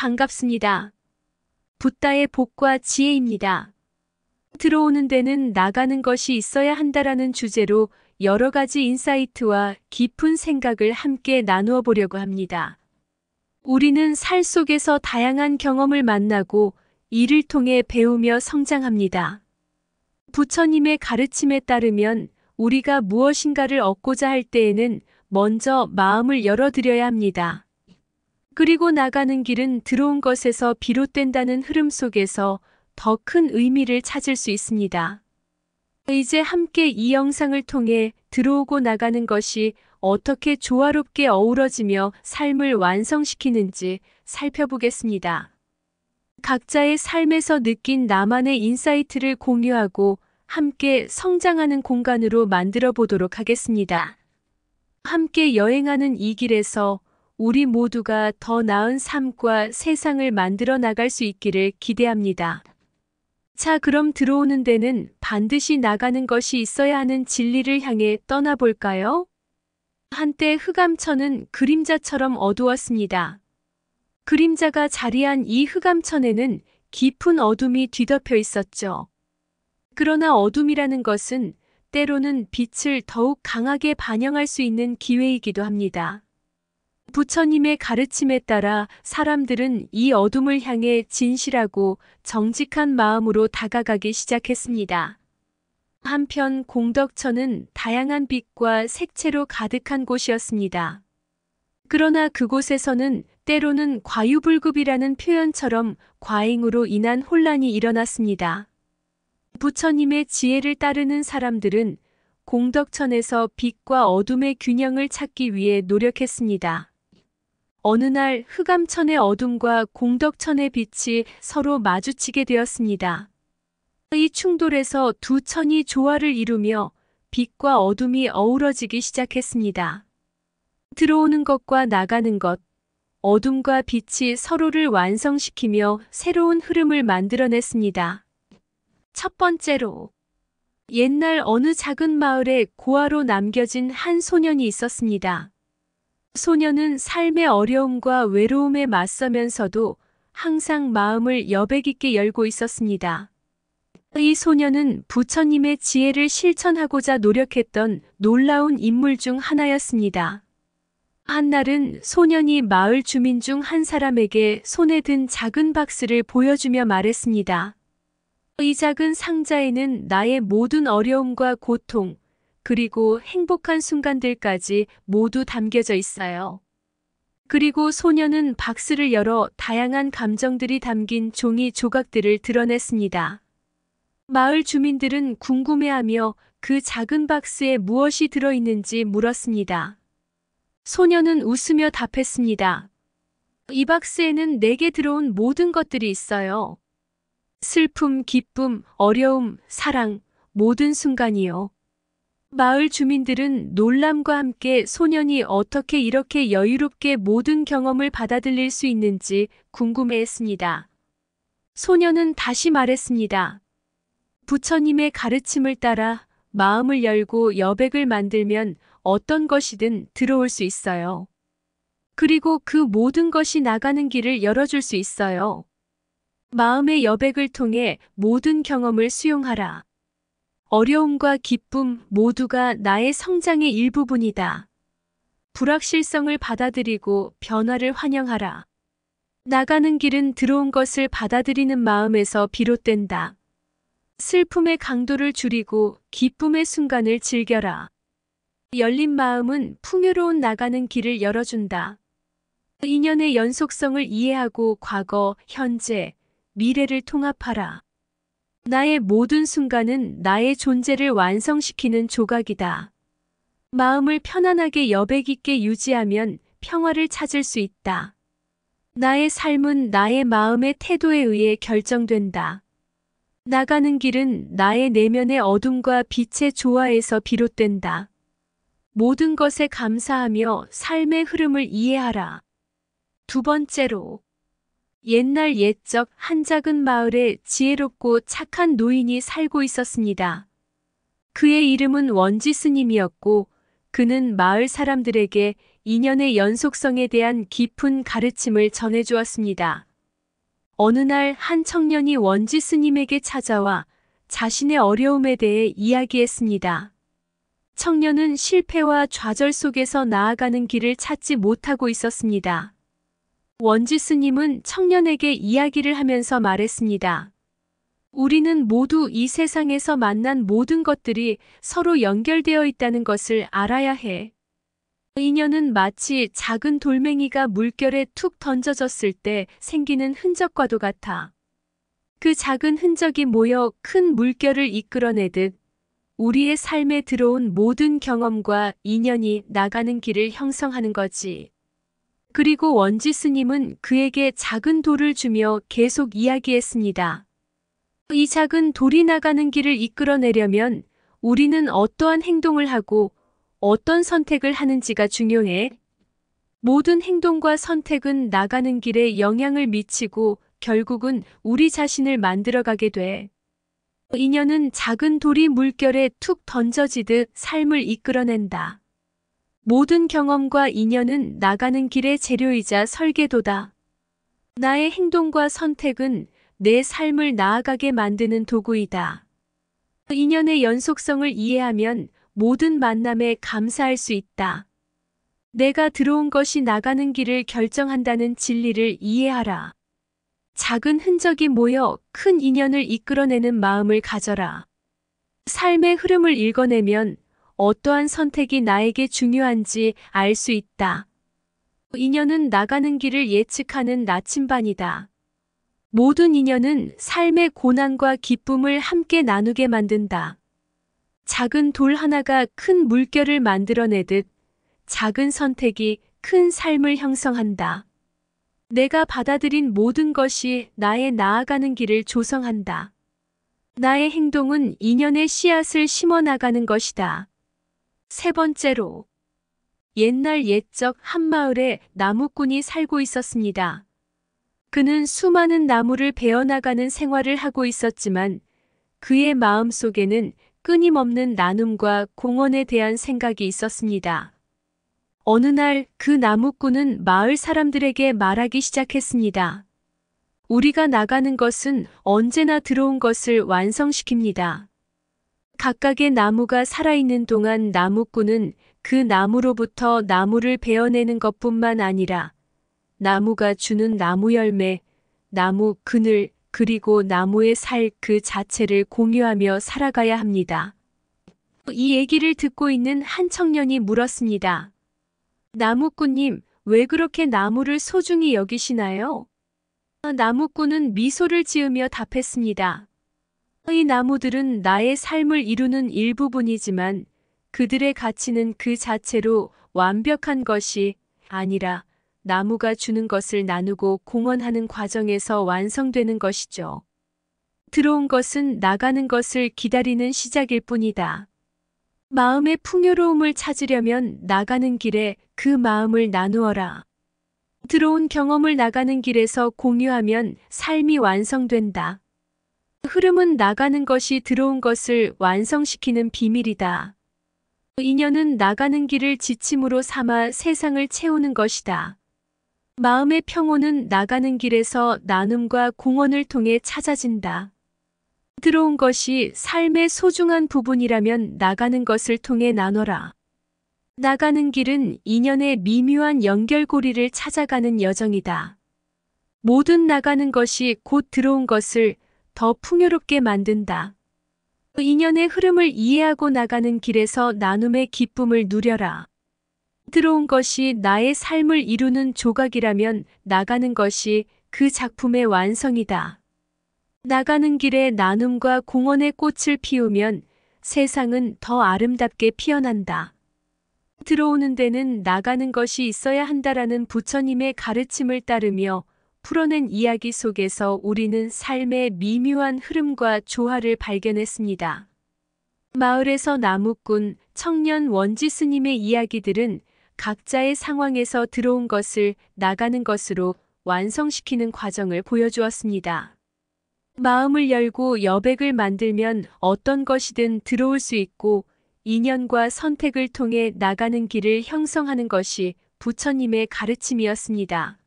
반갑습니다. 붓다의 복과 지혜입니다. 들어오는 데는 나가는 것이 있어야 한다라는 주제로 여러 가지 인사이트와 깊은 생각을 함께 나누어 보려고 합니다. 우리는 살 속에서 다양한 경험을 만나고 이를 통해 배우며 성장합니다. 부처님의 가르침에 따르면 우리가 무엇인가를 얻고자 할 때에는 먼저 마음을 열어드려야 합니다. 그리고 나가는 길은 들어온 것에서 비롯된다는 흐름 속에서 더 큰 의미를 찾을 수 있습니다. 이제 함께 이 영상을 통해 들어오고 나가는 것이 어떻게 조화롭게 어우러지며 삶을 완성시키는지 살펴보겠습니다. 각자의 삶에서 느낀 나만의 인사이트를 공유하고 함께 성장하는 공간으로 만들어 보도록 하겠습니다. 함께 여행하는 이 길에서 우리 모두가 더 나은 삶과 세상을 만들어 나갈 수 있기를 기대합니다. 자, 그럼 들어오는 데는 반드시 나가는 것이 있어야 하는 진리를 향해 떠나볼까요? 한때 흑암천은 그림자처럼 어두웠습니다. 그림자가 자리한 이 흑암천에는 깊은 어둠이 뒤덮여 있었죠. 그러나 어둠이라는 것은 때로는 빛을 더욱 강하게 반영할 수 있는 기회이기도 합니다. 부처님의 가르침에 따라 사람들은 이 어둠을 향해 진실하고 정직한 마음으로 다가가기 시작했습니다. 한편 공덕천은 다양한 빛과 색채로 가득한 곳이었습니다. 그러나 그곳에서는 때로는 과유불급이라는 표현처럼 과잉으로 인한 혼란이 일어났습니다. 부처님의 지혜를 따르는 사람들은 공덕천에서 빛과 어둠의 균형을 찾기 위해 노력했습니다. 어느 날 흑암천의 어둠과 공덕천의 빛이 서로 마주치게 되었습니다. 이 충돌에서 두 천이 조화를 이루며 빛과 어둠이 어우러지기 시작했습니다. 들어오는 것과 나가는 것, 어둠과 빛이 서로를 완성시키며 새로운 흐름을 만들어냈습니다. 첫 번째로, 옛날 어느 작은 마을에 고아로 남겨진 한 소년이 있었습니다. 소년은 삶의 어려움과 외로움에 맞서면서도 항상 마음을 여백 있게 열고 있었습니다. 이 소년은 부처님의 지혜를 실천하고자 노력했던 놀라운 인물 중 하나였습니다. 한날은 소년이 마을 주민 중 한 사람에게 손에 든 작은 박스를 보여주며 말했습니다. 이 작은 상자에는 나의 모든 어려움과 고통, 그리고 행복한 순간들까지 모두 담겨져 있어요. 그리고 소년은 박스를 열어 다양한 감정들이 담긴 종이 조각들을 드러냈습니다. 마을 주민들은 궁금해하며 그 작은 박스에 무엇이 들어있는지 물었습니다. 소년은 웃으며 답했습니다. 이 박스에는 내게 들어온 모든 것들이 있어요. 슬픔, 기쁨, 어려움, 사랑, 모든 순간이요. 마을 주민들은 놀람과 함께 소년이 어떻게 이렇게 여유롭게 모든 경험을 받아들일 수 있는지 궁금해했습니다. 소년은 다시 말했습니다. 부처님의 가르침을 따라 마음을 열고 여백을 만들면 어떤 것이든 들어올 수 있어요. 그리고 그 모든 것이 나가는 길을 열어줄 수 있어요. 마음의 여백을 통해 모든 경험을 수용하라. 어려움과 기쁨 모두가 나의 성장의 일부분이다. 불확실성을 받아들이고 변화를 환영하라. 나가는 길은 들어온 것을 받아들이는 마음에서 비롯된다. 슬픔의 강도를 줄이고 기쁨의 순간을 즐겨라. 열린 마음은 풍요로운 나가는 길을 열어준다. 인연의 연속성을 이해하고 과거, 현재, 미래를 통합하라. 나의 모든 순간은 나의 존재를 완성시키는 조각이다. 마음을 편안하게 여백 있게 유지하면 평화를 찾을 수 있다. 나의 삶은 나의 마음의 태도에 의해 결정된다. 나가는 길은 나의 내면의 어둠과 빛의 조화에서 비롯된다. 모든 것에 감사하며 삶의 흐름을 이해하라. 두 번째로, 옛날 옛적 한 작은 마을에 지혜롭고 착한 노인이 살고 있었습니다. 그의 이름은 원지 스님이었고 그는 마을 사람들에게 인연의 연속성에 대한 깊은 가르침을 전해주었습니다. 어느 날 한 청년이 원지 스님에게 찾아와 자신의 어려움에 대해 이야기했습니다. 청년은 실패와 좌절 속에서 나아가는 길을 찾지 못하고 있었습니다. 원지 스님은 청년에게 이야기를 하면서 말했습니다. 우리는 모두 이 세상에서 만난 모든 것들이 서로 연결되어 있다는 것을 알아야 해. 인연은 마치 작은 돌멩이가 물결에 툭 던져졌을 때 생기는 흔적과도 같아. 그 작은 흔적이 모여 큰 물결을 이끌어내듯 우리의 삶에 들어온 모든 경험과 인연이 나가는 길을 형성하는 거지. 그리고 원지 스님은 그에게 작은 돌을 주며 계속 이야기했습니다. 이 작은 돌이 나가는 길을 이끌어내려면 우리는 어떠한 행동을 하고 어떤 선택을 하는지가 중요해. 모든 행동과 선택은 나가는 길에 영향을 미치고 결국은 우리 자신을 만들어가게 돼. 인연은 작은 돌이 물결에 툭 던져지듯 삶을 이끌어낸다. 모든 경험과 인연은 나가는 길의 재료이자 설계도다. 나의 행동과 선택은 내 삶을 나아가게 만드는 도구이다. 인연의 연속성을 이해하면 모든 만남에 감사할 수 있다. 내가 들어온 것이 나가는 길을 결정한다는 진리를 이해하라. 작은 흔적이 모여 큰 인연을 이끌어내는 마음을 가져라. 삶의 흐름을 읽어내면 어떠한 선택이 나에게 중요한지 알 수 있다. 인연은 나가는 길을 예측하는 나침반이다. 모든 인연은 삶의 고난과 기쁨을 함께 나누게 만든다. 작은 돌 하나가 큰 물결을 만들어내듯 작은 선택이 큰 삶을 형성한다. 내가 받아들인 모든 것이 나의 나아가는 길을 조성한다. 나의 행동은 인연의 씨앗을 심어 나가는 것이다. 세 번째로, 옛날 옛적 한 마을에 나무꾼이 살고 있었습니다. 그는 수많은 나무를 베어나가는 생활을 하고 있었지만 그의 마음 속에는 끊임없는 나눔과 공헌에 대한 생각이 있었습니다. 어느 날 그 나무꾼은 마을 사람들에게 말하기 시작했습니다. 우리가 나가는 것은 언제나 들어온 것을 완성시킵니다. 각각의 나무가 살아있는 동안 나무꾼은 그 나무로부터 나무를 베어내는 것뿐만 아니라 나무가 주는 나무 열매, 나무 그늘, 그리고 나무의 살 그 자체를 공유하며 살아가야 합니다. 이 얘기를 듣고 있는 한 청년이 물었습니다. 나무꾼님, 왜 그렇게 나무를 소중히 여기시나요? 나무꾼은 미소를 지으며 답했습니다. 이 나무들은 나의 삶을 이루는 일부분이지만 그들의 가치는 그 자체로 완벽한 것이 아니라 나무가 주는 것을 나누고 공헌하는 과정에서 완성되는 것이죠. 들어온 것은 나가는 것을 기다리는 시작일 뿐이다. 마음의 풍요로움을 찾으려면 나가는 길에 그 마음을 나누어라. 들어온 경험을 나가는 길에서 공유하면 삶이 완성된다. 흐름은 나가는 것이 들어온 것을 완성시키는 비밀이다. 인연은 나가는 길을 지침으로 삼아 세상을 채우는 것이다. 마음의 평온은 나가는 길에서 나눔과 공헌을 통해 찾아진다. 들어온 것이 삶의 소중한 부분이라면 나가는 것을 통해 나눠라. 나가는 길은 인연의 미묘한 연결고리를 찾아가는 여정이다. 모든 나가는 것이 곧 들어온 것을 더 풍요롭게 만든다. 인연의 흐름을 이해하고 나가는 길에서 나눔의 기쁨을 누려라. 들어온 것이 나의 삶을 이루는 조각이라면 나가는 것이 그 작품의 완성이다. 나가는 길에 나눔과 공헌의 꽃을 피우면 세상은 더 아름답게 피어난다. 들어오는 데는 나가는 것이 있어야 한다라는 부처님의 가르침을 따르며 풀어낸 이야기 속에서 우리는 삶의 미묘한 흐름과 조화를 발견했습니다. 마을에서 나무꾼, 청년 원지 스님의 이야기들은 각자의 상황에서 들어온 것을 나가는 것으로 완성시키는 과정을 보여주었습니다. 마음을 열고 여백을 만들면 어떤 것이든 들어올 수 있고 인연과 선택을 통해 나가는 길을 형성하는 것이 부처님의 가르침이었습니다.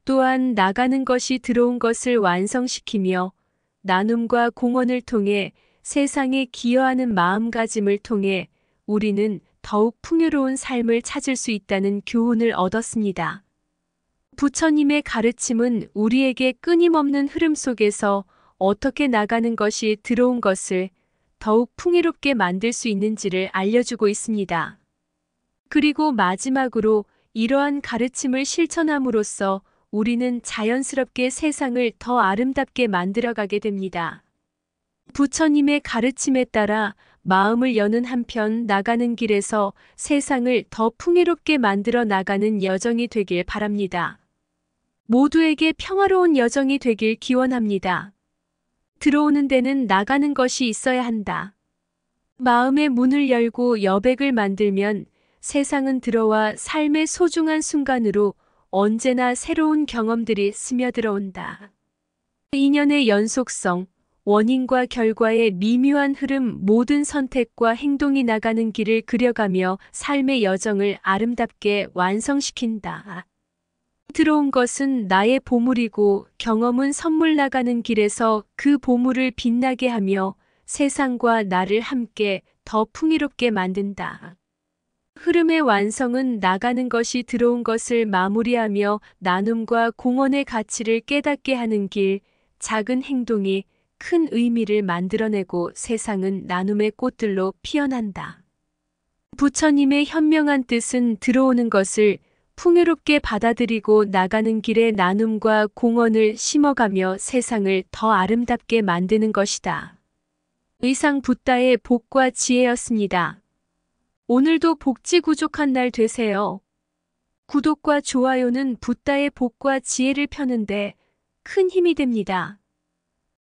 또한 나가는 것이 들어온 것을 완성시키며 나눔과 공헌을 통해 세상에 기여하는 마음가짐을 통해 우리는 더욱 풍요로운 삶을 찾을 수 있다는 교훈을 얻었습니다. 부처님의 가르침은 우리에게 끊임없는 흐름 속에서 어떻게 나가는 것이 들어온 것을 더욱 풍요롭게 만들 수 있는지를 알려주고 있습니다. 그리고 마지막으로 이러한 가르침을 실천함으로써 우리는 자연스럽게 세상을 더 아름답게 만들어가게 됩니다. 부처님의 가르침에 따라 마음을 여는 한편 나가는 길에서 세상을 더 풍요롭게 만들어 나가는 여정이 되길 바랍니다. 모두에게 평화로운 여정이 되길 기원합니다. 들어오는 데는 나가는 것이 있어야 한다. 마음의 문을 열고 여백을 만들면 세상은 들어와 삶의 소중한 순간으로 언제나 새로운 경험들이 스며들어온다. 인연의 연속성, 원인과 결과의 미묘한 흐름, 모든 선택과 행동이 나가는 길을 그려가며 삶의 여정을 아름답게 완성시킨다. 들어온 것은 나의 보물이고 경험은 선물 나가는 길에서 그 보물을 빛나게 하며 세상과 나를 함께 더 풍요롭게 만든다. 흐름의 완성은 나가는 것이 들어온 것을 마무리하며 나눔과 공헌의 가치를 깨닫게 하는 길, 작은 행동이 큰 의미를 만들어내고 세상은 나눔의 꽃들로 피어난다. 부처님의 현명한 뜻은 들어오는 것을 풍요롭게 받아들이고 나가는 길에 나눔과 공헌을 심어가며 세상을 더 아름답게 만드는 것이다. 이상 붓다의 복과 지혜였습니다. 오늘도 복지구족한 날 되세요. 구독과 좋아요는 붓다의 복과 지혜를 펴는데 큰 힘이 됩니다.